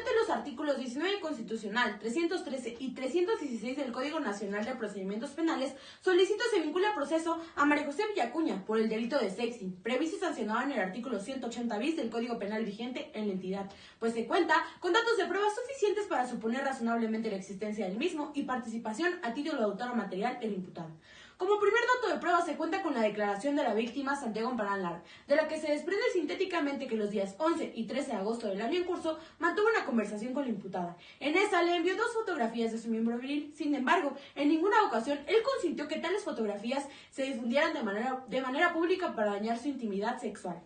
ante los artículos 19 constitucional, 313 y 316 del Código Nacional de Procedimientos Penales, solicito se vincule a proceso a María José Villacuña por el delito de sexting, previsto y sancionado en el artículo 180 bis del Código Penal vigente en la entidad, pues se cuenta con datos de pruebas suficientes para suponer razonablemente la existencia del mismo y participación a título de autor material del imputado. Como primer dato de prueba se cuenta con la declaración de la víctima Santiago Amparán Lara, de la que se desprende sintéticamente que los días 11 y 13 de agosto del año en curso mantuvo una conversación con la imputada. En esa le envió 2 fotografías de su miembro viril, sin embargo, en ninguna ocasión él consintió que tales fotografías se difundieran de manera pública para dañar su intimidad sexual.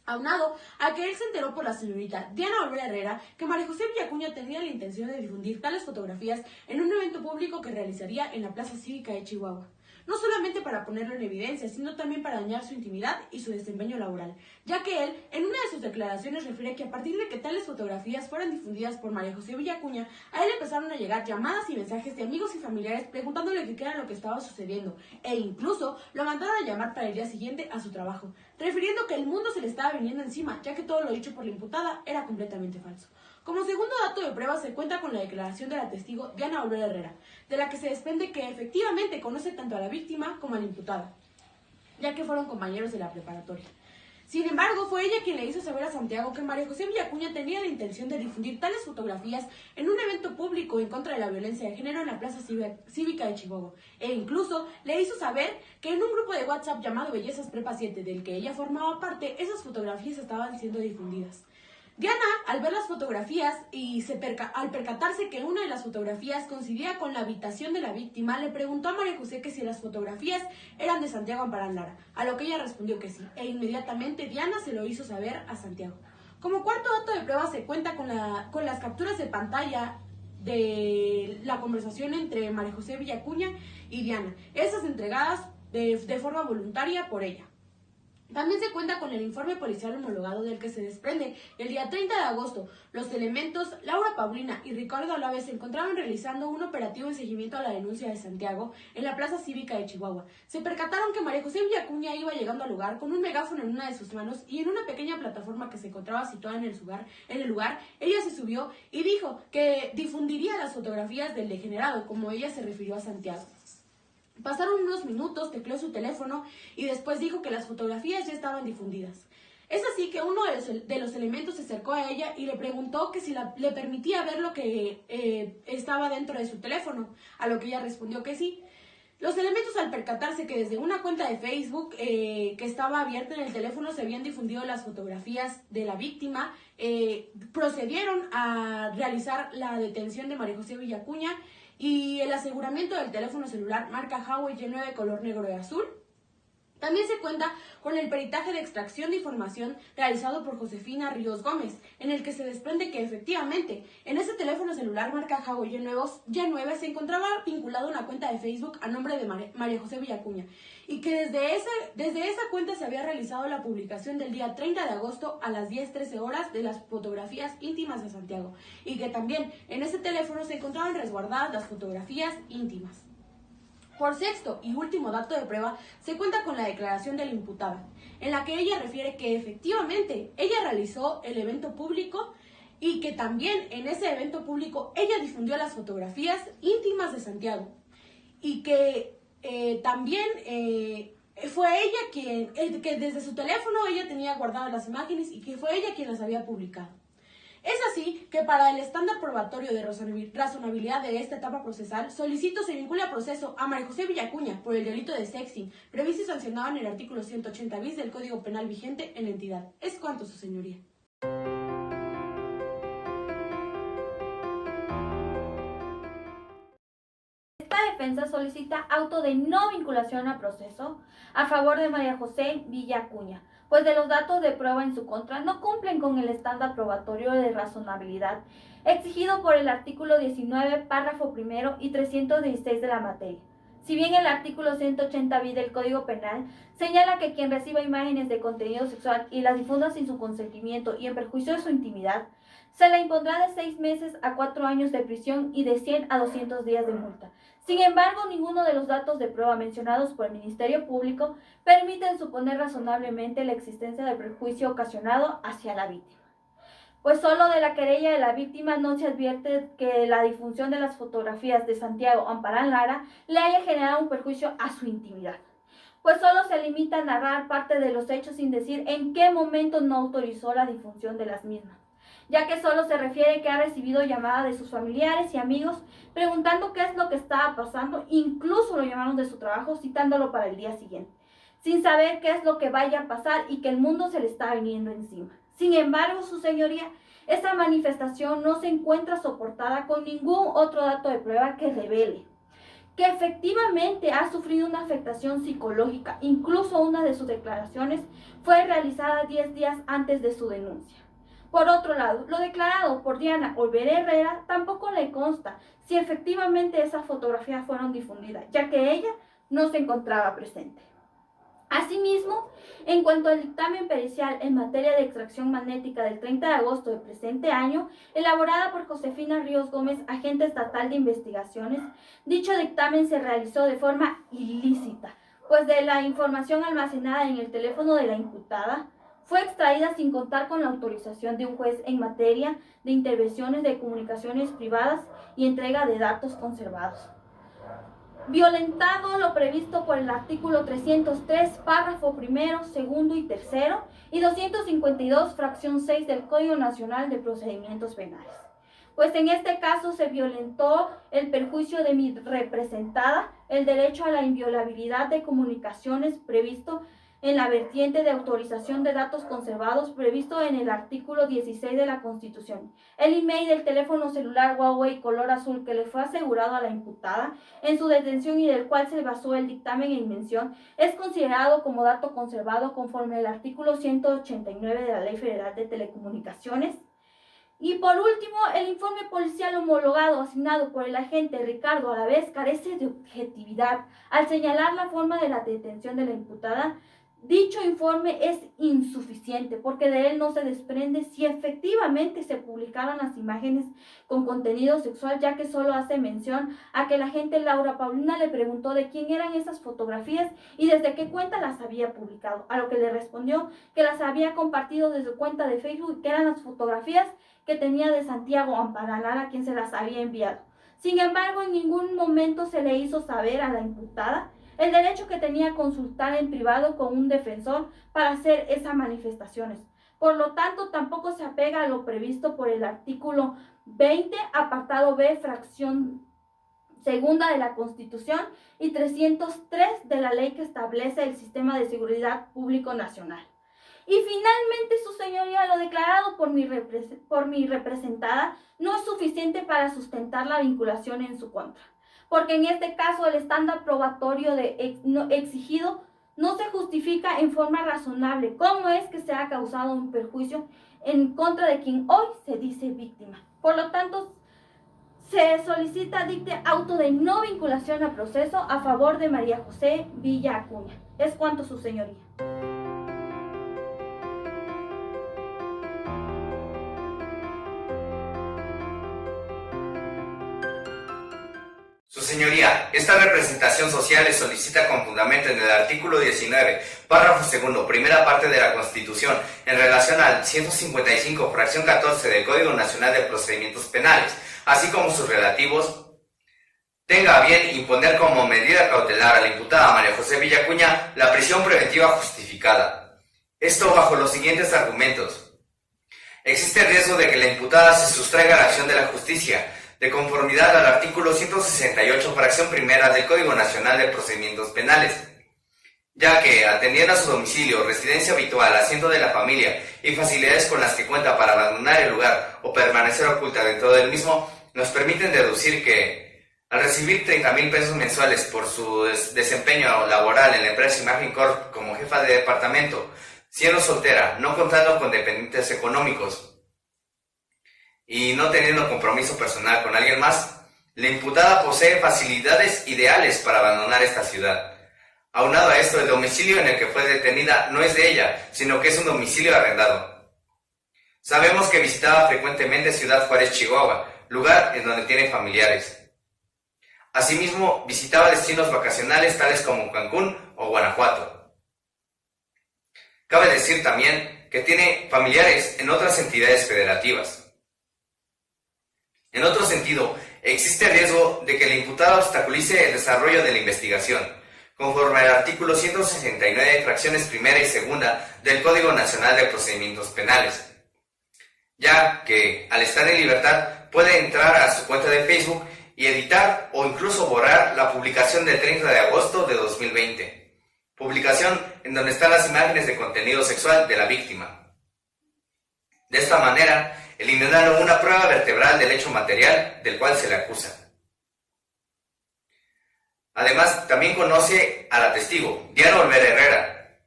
Aunado a que él se enteró por la señorita Diana Olvera Herrera que María José Villacuña tenía la intención de difundir tales fotografías en un evento público que realizaría en la Plaza Cívica de Chihuahua. No solamente para ponerlo en evidencia, sino también para dañar su intimidad y su desempeño laboral, ya que él, en una de sus declaraciones, refiere que a partir de que tales fotografías fueran difundidas por María José Villacuña, a él empezaron a llegar llamadas y mensajes de amigos y familiares preguntándole qué era lo que estaba sucediendo, e incluso lo mandaron a llamar para el día siguiente a su trabajo, refiriendo que el mundo se le estaba viniendo encima, ya que todo lo dicho por la imputada era completamente falso. Como segundo dato de prueba se cuenta con la declaración de la testigo Diana Olvera Herrera, de la que se desprende que efectivamente conoce tanto a la víctima como a la imputada, ya que fueron compañeros de la preparatoria. Sin embargo, fue ella quien le hizo saber a Santiago que María José Villacuña tenía la intención de difundir tales fotografías en un evento público en contra de la violencia de género en la Plaza Cívica de Chihuahua, e incluso le hizo saber que en un grupo de WhatsApp llamado Bellezas Prepa 7, del que ella formaba parte, esas fotografías estaban siendo difundidas. Diana, al ver las fotografías y al percatarse que una de las fotografías coincidía con la habitación de la víctima, le preguntó a María José que si las fotografías eran de Santiago Amparán Lara, a lo que ella respondió que sí, e inmediatamente Diana se lo hizo saber a Santiago. Como cuarto dato de prueba se cuenta con las capturas de pantalla de la conversación entre María José Villacuña y Diana, esas entregadas de forma voluntaria por ella. También se cuenta con el informe policial homologado del que se desprende el día 30 de agosto. Los elementos Laura Paulina y Ricardo Alaves se encontraban realizando un operativo en seguimiento a la denuncia de Santiago en la Plaza Cívica de Chihuahua. Se percataron que María José Villacuña iba llegando al lugar con un megáfono en una de sus manos y en una pequeña plataforma que se encontraba situada en el lugar, ella se subió y dijo que difundiría las fotografías del degenerado, como ella se refirió a Santiago. Pasaron unos minutos, tecleó su teléfono y después dijo que las fotografías ya estaban difundidas. Es así que uno de los elementos se acercó a ella y le preguntó que si le permitía ver lo que estaba dentro de su teléfono, a lo que ella respondió que sí. Los elementos, al percatarse que desde una cuenta de Facebook que estaba abierta en el teléfono se habían difundido las fotografías de la víctima, procedieron a realizar la detención de María José Villacuña y el aseguramiento del teléfono celular marca Huawei Y9 color negro y azul. También se cuenta con el peritaje de extracción de información realizado por Josefina Ríos Gómez, en el que se desprende que efectivamente en ese teléfono celular marca Huawei Y9 se encontraba vinculado una cuenta de Facebook a nombre de María José Villacuña y que desde esa cuenta se había realizado la publicación del día 30 de agosto a las 10:13 horas de las fotografías íntimas de Santiago y que también en ese teléfono se encontraban resguardadas las fotografías íntimas. Por sexto y último dato de prueba, se cuenta con la declaración de la imputada, en la que ella refiere que efectivamente ella realizó el evento público y que también en ese evento público ella difundió las fotografías íntimas de Santiago y que también fue ella que desde su teléfono ella tenía guardadas las imágenes y que fue ella quien las había publicado. Es así que para el estándar probatorio de razonabilidad de esta etapa procesal, solicito se vincule a proceso a María José Villacuña por el delito de sexting, previsto y sancionado en el artículo 180 bis del Código Penal vigente en la entidad. Es cuanto, su señoría. Esta defensa solicita auto de no vinculación a proceso a favor de María José Villacuña, pues de los datos de prueba en su contra no cumplen con el estándar probatorio de razonabilidad exigido por el artículo 19, párrafo primero y 316 de la materia. Si bien el artículo 180 bis del Código Penal señala que quien reciba imágenes de contenido sexual y las difunda sin su consentimiento y en perjuicio de su intimidad, se le impondrá de 6 meses a 4 años de prisión y de 100 a 200 días de multa. Sin embargo, ninguno de los datos de prueba mencionados por el Ministerio Público permiten suponer razonablemente la existencia de perjuicio ocasionado hacia la víctima. pues solo de la querella de la víctima no se advierte que la difusión de las fotografías de Santiago Amparán Lara le haya generado un perjuicio a su intimidad, pues solo se limita a narrar parte de los hechos sin decir en qué momento no autorizó la difusión de las mismas, ya que solo se refiere que ha recibido llamadas de sus familiares y amigos preguntando qué es lo que estaba pasando, incluso lo llamaron de su trabajo citándolo para el día siguiente, sin saber qué es lo que vaya a pasar y que el mundo se le está viniendo encima. Sin embargo, su señoría, esta manifestación no se encuentra soportada con ningún otro dato de prueba que revele que efectivamente ha sufrido una afectación psicológica. Incluso una de sus declaraciones fue realizada 10 días antes de su denuncia. Por otro lado, lo declarado por Diana Olvera Herrera tampoco le consta si efectivamente esas fotografías fueron difundidas, ya que ella no se encontraba presente. Asimismo, en cuanto al dictamen pericial en materia de extracción magnética del 30 de agosto del presente año, elaborada por Josefina Ríos Gómez, agente estatal de investigaciones, dicho dictamen se realizó de forma ilícita, pues de la información almacenada en el teléfono de la imputada fue extraída sin contar con la autorización de un juez en materia de intervenciones de comunicaciones privadas y entrega de datos conservados, violentado lo previsto por el artículo 303, párrafo primero, segundo y tercero, y 252, fracción 6 del Código Nacional de Procedimientos Penales. Pues en este caso se violentó el perjuicio de mi representada, el derecho a la inviolabilidad de comunicaciones previsto en la vertiente de autorización de datos conservados previsto en el artículo 16 de la Constitución. El email del teléfono celular Huawei color azul que le fue asegurado a la imputada en su detención y del cual se basó el dictamen en mención es considerado como dato conservado conforme al artículo 189 de la Ley Federal de Telecomunicaciones. Y por último, el informe policial homologado asignado por el agente Ricardo Alavés carece de objetividad al señalar la forma de la detención de la imputada. Dicho informe es insuficiente porque de él no se desprende si efectivamente se publicaron las imágenes con contenido sexual, ya que solo hace mención a que la agente Laura Paulina le preguntó de quién eran esas fotografías y desde qué cuenta las había publicado, a lo que le respondió que las había compartido desde su cuenta de Facebook y que eran las fotografías que tenía de Santiago Amparán Lara, a quien se las había enviado. Sin embargo, en ningún momento se le hizo saber a la imputada el derecho que tenía a consultar en privado con un defensor para hacer esas manifestaciones. Por lo tanto, tampoco se apega a lo previsto por el artículo 20, apartado B, fracción segunda de la Constitución y 303 de la ley que establece el Sistema de Seguridad Público Nacional. Y finalmente, su señoría, lo declarado por mi representada no es suficiente para sustentar la vinculación en su contra, porque en este caso el estándar probatorio exigido no se justifica en forma razonable cómo es que se ha causado un perjuicio en contra de quien hoy se dice víctima. Por lo tanto, se solicita dicte auto de no vinculación a proceso a favor de María José Villa Acuña. Es cuanto, su señoría. Su señoría, esta representación social le solicita con fundamento en el artículo 19, párrafo segundo, primera parte de la Constitución, en relación al 155, fracción 14 del Código Nacional de Procedimientos Penales, así como sus relativos, tenga a bien imponer como medida cautelar a la imputada María José Villa Acuña la prisión preventiva justificada. Esto bajo los siguientes argumentos. Existe el riesgo de que la imputada se sustraiga a la acción de la justicia, de conformidad al artículo 168, fracción primera del Código Nacional de Procedimientos Penales, ya que, atendiendo a su domicilio, residencia habitual, asiento de la familia y facilidades con las que cuenta para abandonar el lugar o permanecer oculta dentro del mismo, nos permiten deducir que, al recibir 30,000 pesos mensuales por su desempeño laboral en la empresa Imagen Corp como jefa de departamento, siendo soltera, no contando con dependientes económicos, y no teniendo compromiso personal con alguien más, la imputada posee facilidades ideales para abandonar esta ciudad. Aunado a esto, el domicilio en el que fue detenida no es de ella, sino que es un domicilio arrendado. Sabemos que visitaba frecuentemente Ciudad Juárez, Chihuahua, lugar en donde tiene familiares. Asimismo, visitaba destinos vacacionales tales como Cancún o Guanajuato. Cabe decir también que tiene familiares en otras entidades federativas. En otro sentido, existe riesgo de que el imputado obstaculice el desarrollo de la investigación, conforme al artículo 169, fracciones primera y segunda del Código Nacional de Procedimientos Penales, ya que, al estar en libertad, puede entrar a su cuenta de Facebook y editar o incluso borrar la publicación del 30 de agosto de 2020, publicación en donde están las imágenes de contenido sexual de la víctima. De esta manera, eliminaron una prueba vertebral del hecho material del cual se le acusa. Además, también conoce a la testigo, Diana Olvera Herrera.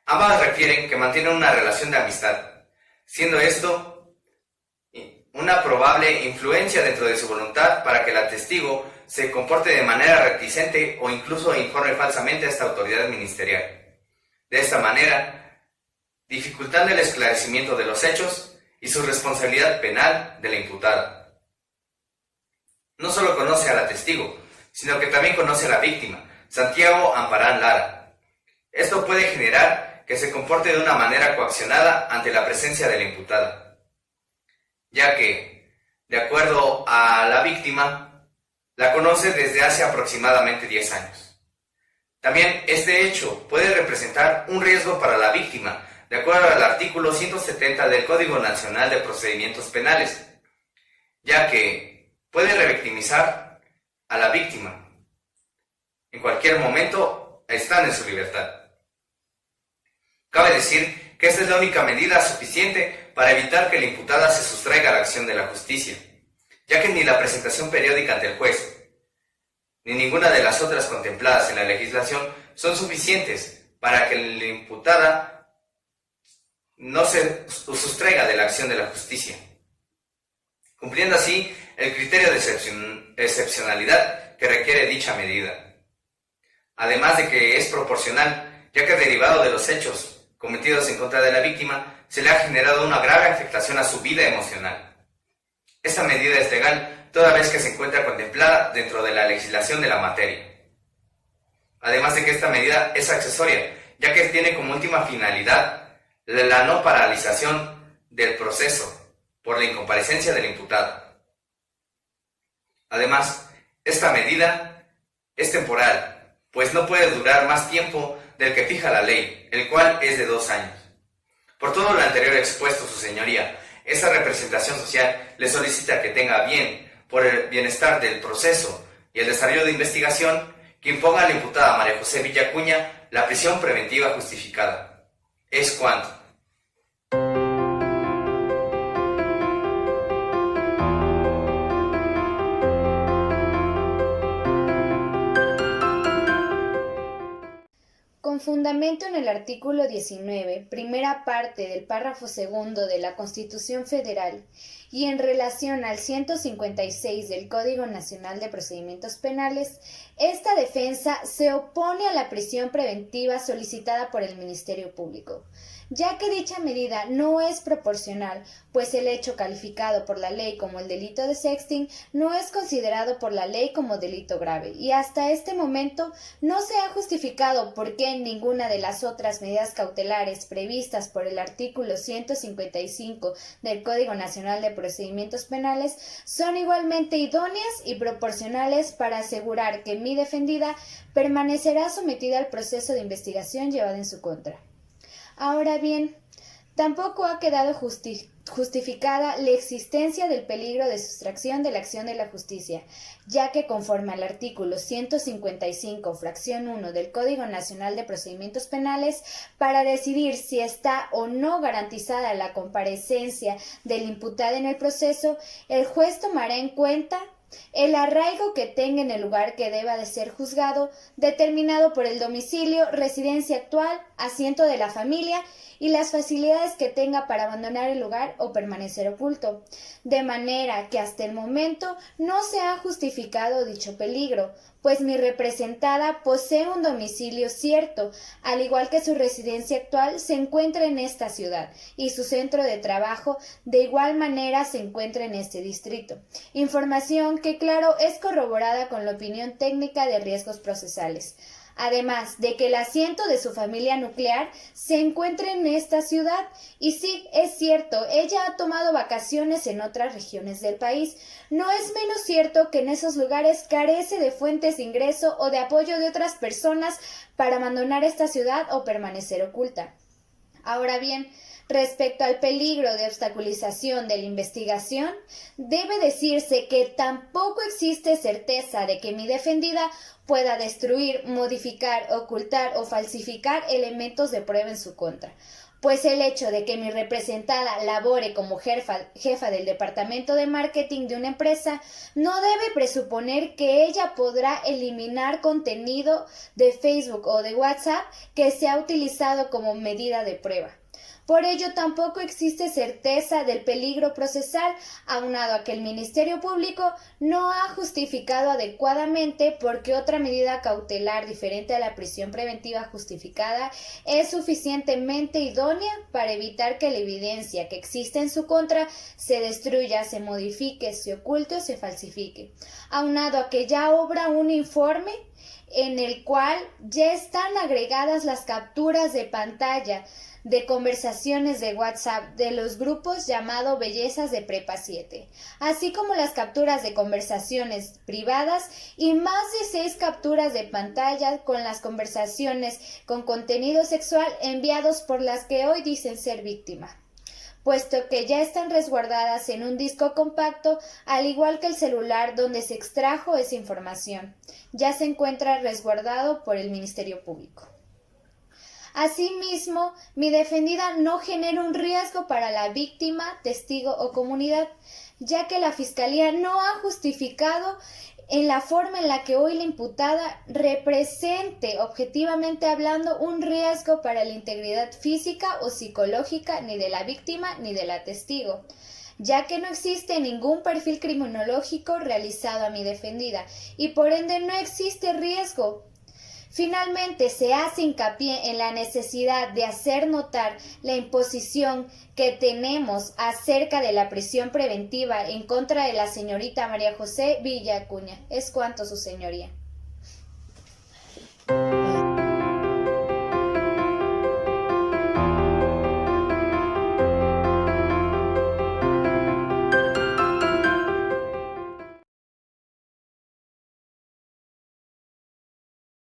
Ambas refieren que mantienen una relación de amistad, siendo esto una probable influencia dentro de su voluntad para que la testigo se comporte de manera reticente o incluso informe falsamente a esta autoridad ministerial. De esta manera, dificultando el esclarecimiento de los hechos y su responsabilidad penal de la imputada. No solo conoce a la testigo, sino que también conoce a la víctima, Santiago Amparán Lara. Esto puede generar que se comporte de una manera coaccionada ante la presencia de la imputada, ya que, de acuerdo a la víctima, la conoce desde hace aproximadamente 10 años. También este hecho puede representar un riesgo para la víctima, de acuerdo al artículo 170 del Código Nacional de Procedimientos Penales, ya que puede revictimizar a la víctima. En cualquier momento están en su libertad. Cabe decir que esta es la única medida suficiente para evitar que la imputada se sustraiga a la acción de la justicia, ya que ni la presentación periódica ante el juez, ni ninguna de las otras contempladas en la legislación son suficientes para que la imputada no se sustraiga de la acción de la justicia, cumpliendo así el criterio de excepcionalidad que requiere dicha medida. Además de que es proporcional, ya que derivado de los hechos cometidos en contra de la víctima, se le ha generado una grave afectación a su vida emocional. Esta medida es legal toda vez que se encuentra contemplada dentro de la legislación de la materia. Además de que esta medida es accesoria, ya que tiene como última finalidad la no paralización del proceso por la incomparecencia del imputado. Además, esta medida es temporal, pues no puede durar más tiempo del que fija la ley, el cual es de 2 años. Por todo lo anterior expuesto, su señoría, esta representación social le solicita que tenga bien, por el bienestar del proceso y el desarrollo de investigación, que imponga a la imputada María José Villacuña la prisión preventiva justificada. Es cuanto. Con fundamento en el artículo 19, primera parte del párrafo segundo de la Constitución Federal y en relación al 156 del Código Nacional de Procedimientos Penales, esta defensa se opone a la prisión preventiva solicitada por el Ministerio Público, ya que dicha medida no es proporcional, pues el hecho calificado por la ley como el delito de sexting no es considerado por la ley como delito grave, y hasta este momento no se ha justificado por qué ninguna de las otras medidas cautelares previstas por el artículo 155 del Código Nacional de Procedimientos Penales son igualmente idóneas y proporcionales para asegurar que mi defendida permanecerá sometida al proceso de investigación llevado en su contra. Ahora bien, tampoco ha quedado justificada la existencia del peligro de sustracción de la acción de la justicia, ya que conforme al artículo 155, fracción 1 del Código Nacional de Procedimientos Penales, para decidir si está o no garantizada la comparecencia del imputado en el proceso, el juez tomará en cuenta el arraigo que tenga en el lugar que deba de ser juzgado, determinado por el domicilio, residencia actual, asiento de la familia y las facilidades que tenga para abandonar el lugar o permanecer oculto, de manera que hasta el momento no se ha justificado dicho peligro, pues mi representada posee un domicilio cierto, al igual que su residencia actual se encuentra en esta ciudad y su centro de trabajo de igual manera se encuentra en este distrito. Información que, claro, es corroborada con la opinión técnica de riesgos procesales. además de que el asiento de su familia nuclear se encuentra en esta ciudad. Y sí, es cierto, ella ha tomado vacaciones en otras regiones del país. No es menos cierto que en esos lugares carece de fuentes de ingreso o de apoyo de otras personas para abandonar esta ciudad o permanecer oculta. Ahora bien, respecto al peligro de obstaculización de la investigación, debe decirse que tampoco existe certeza de que mi defendida pueda destruir, modificar, ocultar o falsificar elementos de prueba en su contra, pues el hecho de que mi representada labore como jefa del departamento de marketing de una empresa no debe presuponer que ella podrá eliminar contenido de Facebook o de WhatsApp que se ha utilizado como medida de prueba. Por ello, tampoco existe certeza del peligro procesal, aunado a que el Ministerio Público no ha justificado adecuadamente por qué otra medida cautelar diferente a la prisión preventiva justificada es suficientemente idónea para evitar que la evidencia que existe en su contra se destruya, se modifique, se oculte o se falsifique. Aunado a que ya obra un informe en el cual ya están agregadas las capturas de pantalla de conversaciones de WhatsApp de los grupos llamado Bellezas de Prepa 7, así como las capturas de conversaciones privadas y más de 6 capturas de pantalla con las conversaciones con contenido sexual enviados por las que hoy dicen ser víctima, puesto que ya están resguardadas en un disco compacto, al igual que el celular donde se extrajo esa información. Ya se encuentra resguardado por el Ministerio Público. Asimismo, mi defendida no genera un riesgo para la víctima, testigo o comunidad, ya que la Fiscalía no ha justificado en la forma en la que hoy la imputada represente, objetivamente hablando, un riesgo para la integridad física o psicológica ni de la víctima ni de la testigo, ya que no existe ningún perfil criminológico realizado a mi defendida y por ende no existe riesgo. Finalmente, se hace hincapié en la necesidad de hacer notar la imposición que tenemos acerca de la prisión preventiva en contra de la señorita María José Villacuña. Es cuanto, su señoría.